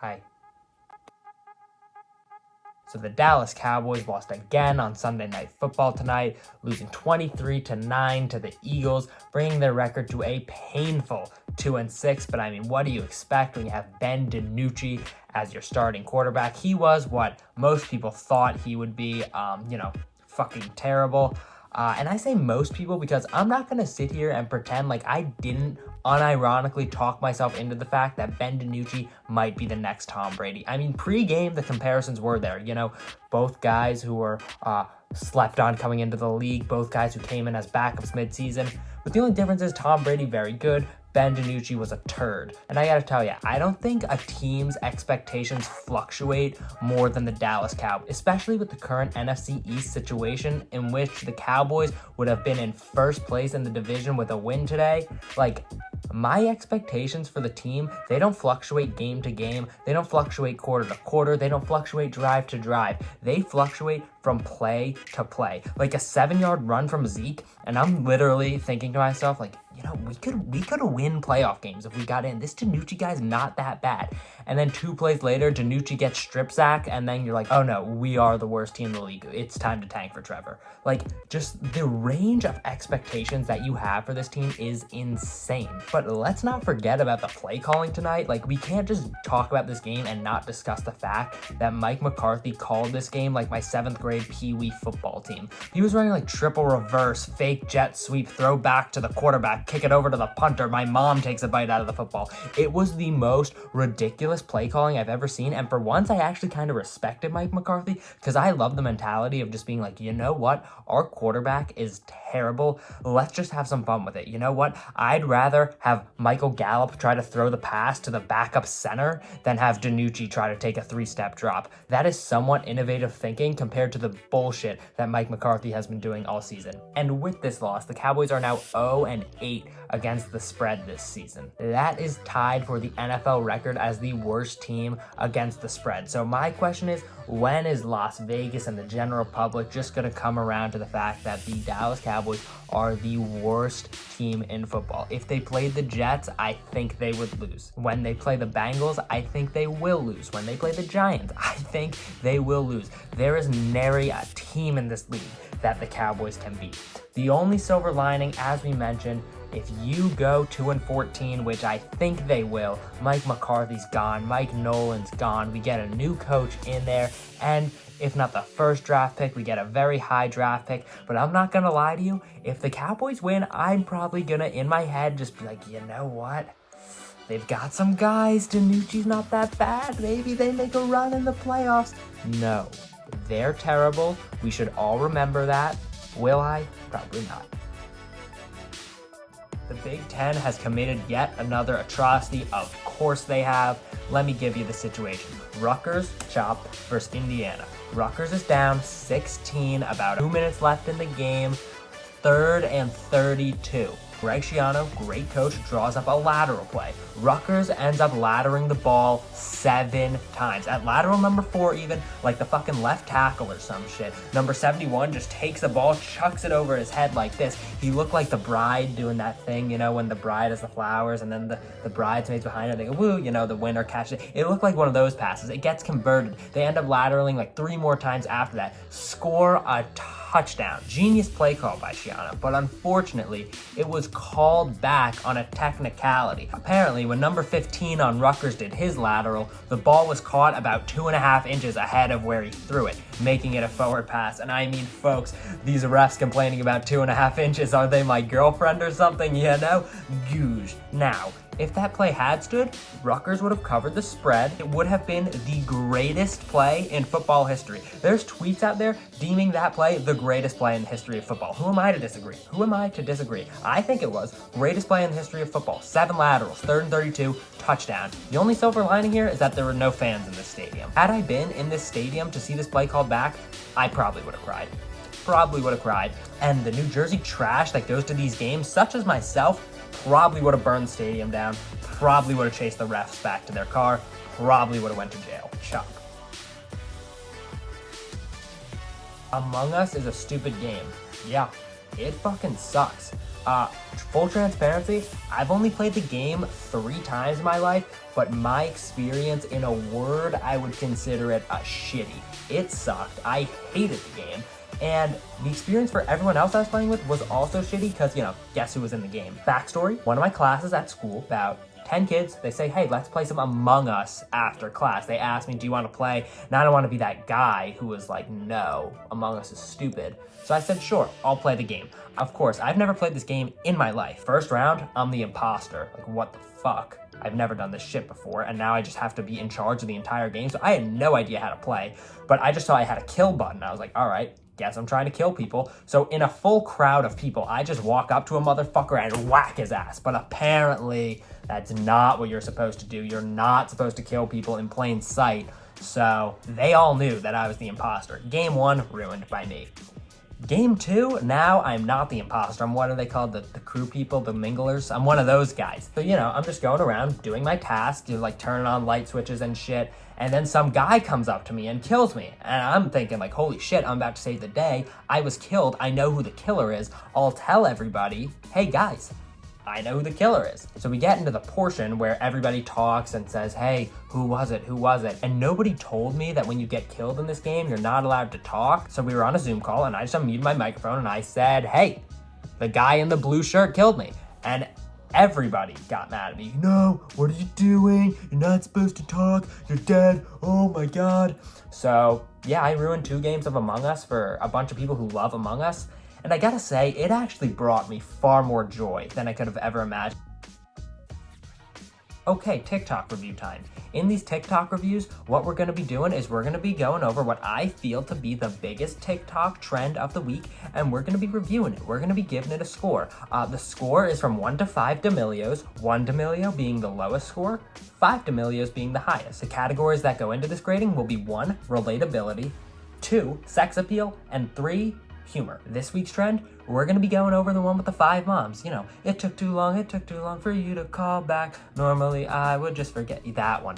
Hi. So the Dallas Cowboys lost again on Sunday Night Football tonight, losing 23-9 to the Eagles, bringing their record to a painful 2-6. But I mean, what do you expect when you have Ben DiNucci as your starting quarterback? He was what most people thought he would be, fucking terrible. And I say most people because I'm not going to sit here and pretend like I didn't unironically talk myself into the fact that Ben DiNucci might be the next Tom Brady. I mean, pre-game, the comparisons were there. Both guys who were slept on coming into the league, both guys who came in as backups mid-season. But the only difference is Tom Brady, very good. Ben DiNucci was a turd. And I gotta tell you, I don't think a team's expectations fluctuate more than the Dallas Cowboys, especially with the current NFC East situation in which the Cowboys would have been in first place in the division with a win today. My expectations for the team, they don't fluctuate game to game. They don't fluctuate quarter to quarter. They don't fluctuate drive to drive. They fluctuate from play to play. Like a 7-yard run from Zeke, and I'm literally thinking to myself, we could win playoff games if we got in. This DiNucci guy's not that bad. And then 2 plays later, DiNucci gets strip sacked, and then you're like, oh no, we are the worst team in the league. It's time to tank for Trevor. Just the range of expectations that you have for this team is insane. But let's not forget about the play calling tonight. We can't just talk about this game and not discuss the fact that Mike McCarthy called this game like my 7th grade Pee-wee football team. He was running triple reverse, fake jet sweep, throw back to the quarterback, kick it over to the punter. My mom takes a bite out of the football. It was the most ridiculous play calling I've ever seen. And for once, I actually kind of respected Mike McCarthy because I love the mentality of just being like, you know what? Our quarterback is terrible. Let's just have some fun with it. You know what? I'd rather have Michael Gallup try to throw the pass to the backup center than have DiNucci try to take a 3-step drop. That is somewhat innovative thinking compared to the bullshit that Mike McCarthy has been doing all season. And with this loss, the Cowboys are now 0-8 against the spread this season. That is tied for the NFL record as the worst team against the spread. So my question is, when is Las Vegas and the general public just going to come around to the fact that the Dallas Cowboys are the worst team in football? If they played the Jets, I think they would lose. When they play the Bengals, I think they will lose. When they play the Giants, I think they will lose. There is nary a team in this league that the Cowboys can beat. The only silver lining, as we mentioned, if you go 2-14, which I think they will, Mike McCarthy's gone, Mike Nolan's gone, we get a new coach in there, and if not the first draft pick, we get a very high draft pick. But I'm not gonna lie to you, if the Cowboys win, I'm probably gonna, in my head, just be like, you know what? They've got some guys. DiNucci's not that bad. Maybe they make a run in the playoffs. No, they're terrible. We should all remember that. Will I? Probably not. The Big Ten has committed yet another atrocity. Of course they have. Let me give you the situation. Rutgers chopped versus Indiana. Rutgers is down 16, about 2 minutes left in the game. 3rd and 32. Greg Schiano, great coach, draws up a lateral play. Rutgers ends up laterering the ball 7 times. At lateral number 4 even, like the fucking left tackle or some shit. Number 71 just takes the ball, chucks it over his head like this. He looked like the bride doing that thing, when the bride has the flowers and then the bridesmaids behind her, they go, woo, the winner catches it. It looked like one of those passes. It gets converted. They end up lateraling 3 more times after that. Score a touchdown. Genius play call by Schiano, but unfortunately, it was called back on a technicality. Apparently, when number 15 on Rutgers did his lateral, the ball was caught about 2.5 inches ahead of where he threw it, making it a forward pass. And I mean, folks, these refs complaining about 2.5 inches, are they my girlfriend or something? Goosh. Now, if that play had stood, Rutgers would have covered the spread. It would have been the greatest play in football history. There's tweets out there deeming that play the greatest play in the history of football. Who am I to disagree? I think it was greatest play in the history of football. 7 laterals, 3rd and 32, touchdown. The only silver lining here is that there were no fans in this stadium. Had I been in this stadium to see this play called back, I probably would have cried. And the New Jersey trash that goes to these games, such as myself, probably would have burned the stadium down, probably would have chased the refs back to their car, probably would have went to jail. Chuck. Among Us is a stupid game. Yeah, it fucking sucks. Full transparency, I've only played the game 3 times in my life, but my experience, in a word, I would consider it shitty. It sucked. I hated the game. And the experience for everyone else I was playing with was also shitty because, guess who was in the game? Backstory, one of my classes at school, about 10 kids, they say, hey, let's play some Among Us after class. They asked me, do you want to play? And I don't want to be that guy who was like, no, Among Us is stupid. So I said, sure, I'll play the game. Of course, I've never played this game in my life. First round, I'm the imposter. Like, what the fuck? I've never done this shit before, and now I just have to be in charge of the entire game. So I had no idea how to play, but I just saw I had a kill button. I was like, all right, guess I'm trying to kill people. So in a full crowd of people, I just walk up to a motherfucker and whack his ass. But apparently that's not what you're supposed to do. You're not supposed to kill people in plain sight. So they all knew that I was the imposter. Game 1 ruined by me. Game 2, now I'm not the imposter. I'm what are they called? The crew people, the minglers. I'm one of those guys. So, I'm just going around doing my tasks, like turning on light switches and shit. And then some guy comes up to me and kills me. And I'm thinking like, holy shit, I'm about to save the day. I was killed. I know who the killer is. I'll tell everybody, hey guys, I know who the killer is. So we get into the portion where everybody talks and says, hey, who was it? Who was it? And nobody told me that when you get killed in this game, you're not allowed to talk. So we were on a Zoom call and I just unmuted my microphone and I said, hey, the guy in the blue shirt killed me. And everybody got mad at me. No, what are you doing? You're not supposed to talk. You're dead. Oh my God. So yeah, I ruined 2 games of Among Us for a bunch of people who love Among Us. And I gotta say, it actually brought me far more joy than I could have ever imagined. Okay, TikTok review time. In these TikTok reviews, what we're gonna be doing is we're gonna be going over what I feel to be the biggest TikTok trend of the week, and we're gonna be reviewing it. We're gonna be giving it a score. The score is from 1 to 5 D'Amelios, 1 D'Amelio being the lowest score, 5 D'Amelios being the highest. The categories that go into this grading will be 1, relatability, 2, sex appeal, and 3, humor. This week's trend, we're gonna be going over the one with the 5 moms. It took too long for you to call back. Normally I would just forget you. That one.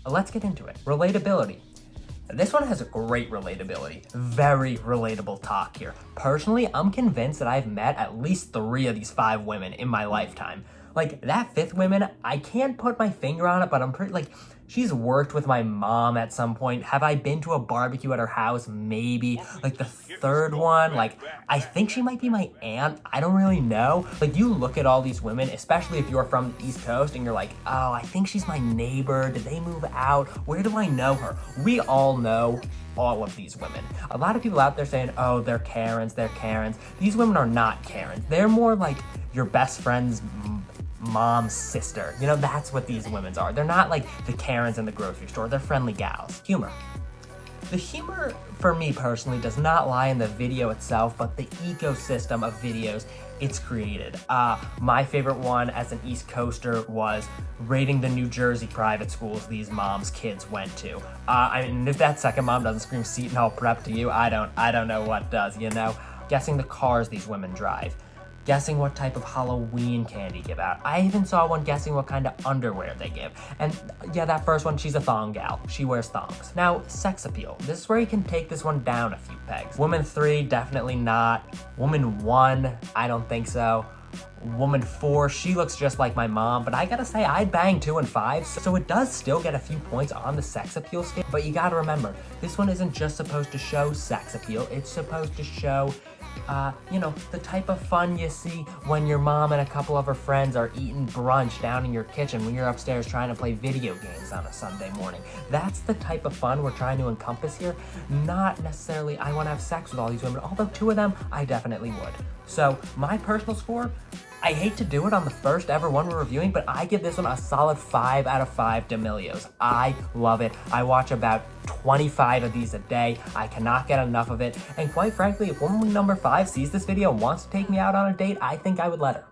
Let's get into it. Relatability. This one has a great relatability. Very relatable talk here. Personally, I'm convinced that I've met at least 3 of these 5 women in my lifetime. Like, that 5th woman, I can't put my finger on it, but I'm pretty, she's worked with my mom at some point. Have I been to a barbecue at her house? Maybe. Like, the 3rd one, I think she might be my aunt. I don't really know. You look at all these women, especially if you're from the East Coast, and you're like, oh, I think she's my neighbor. Did they move out? Where do I know her? We all know all of these women. A lot of people out there saying, oh, they're Karens, they're Karens. These women are not Karens. They're more like your best friend's mom's sister. That's what these women are. They're not like the Karens in the grocery store. They're friendly gals. Humor. The humor, for me personally, does not lie in the video itself, but the ecosystem of videos it's created. My favorite one as an East Coaster was rating the New Jersey private schools these moms' kids went to. If that second mom doesn't scream Seton Hall Prep to you, I don't know what does, Guessing the cars these women drive. Guessing what type of Halloween candy give out. I even saw one guessing what kind of underwear they give. And yeah, that first one, she's a thong gal. She wears thongs. Now, sex appeal. This is where you can take this one down a few pegs. Woman 3, definitely not. Woman 1, I don't think so. Woman 4, she looks just like my mom, but I gotta say, I'd bang 2 and 5, so it does still get a few points on the sex appeal scale. But you gotta remember, this one isn't just supposed to show sex appeal, it's supposed to show the type of fun you see when your mom and a couple of her friends are eating brunch down in your kitchen when you're upstairs trying to play video games on a Sunday morning. That's the type of fun we're trying to encompass here. Not necessarily, I want to have sex with all these women, although 2 of them, I definitely would. So my personal score, I hate to do it on the first ever one we're reviewing, but I give this one a solid 5 out of 5 D'Amelios. I love it. I watch about 25 of these a day. I cannot get enough of it. And quite frankly, if woman number 5 sees this video and wants to take me out on a date, I think I would let her.